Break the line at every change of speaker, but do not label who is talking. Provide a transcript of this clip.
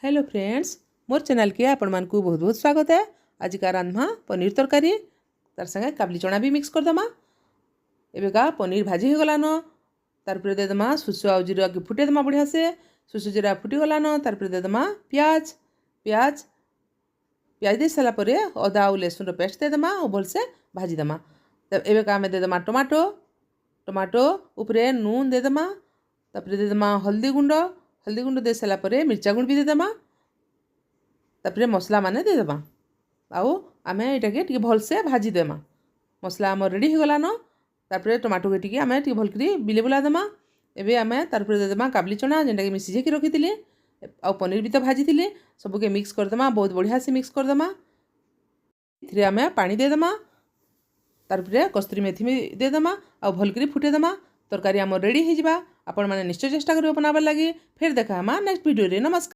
Hello friends, मोर channel के आपण मान को बहुत बहुत स्वागत है। आज का रांधमा पनीर तरकारी तार संगे काबली चना भी मिक्स कर दमा। एबे का पनीर भाजी हो गलान तार पर दे दमा सुसु आ जीरा के फुटे दमा बढ़िया से। सुसु जीरा फुटी गलान तार पर दे दमा प्याज प्याज प्याज दे सारा पर अदा और लहसुन पेस्ट दे दमा और भल से भाजी दमा। तब एबे का में दे दमा टमाटो टमाटो ऊपरे नून दे दमा। तापर दे दमा हल्दी गुंड दे सारा पर मिर्चा गुंड भी दे दमा। तापर मसला माने दे दमा आउ आमे एटा के टी भल से भाजी देमा। मसला आम रेडी हो गलान तापर टमाटो के टी आमे टी भल करी बिले बुला देमा। एबे आमे तार पर दे दमा काबली चना जेंटा के मिसिजे के रखी थिले आ पनीर भी तो भाजी थिले सब के मिक्स कर दमा। बहुत बढ़िया से मिक्स कर दमा। इथरे आमे पानी दे दमा। तार पर कस्तूरी मेथी भी दे दमा आ भल करी फुटे दमा। तरकारी आम रेडी हो जिबा। आपण माने निश्चय चेष्टा करियो बनाबार लागि। फिर देखा हमा नेक्स्ट वीडियो रे। नमस्कार।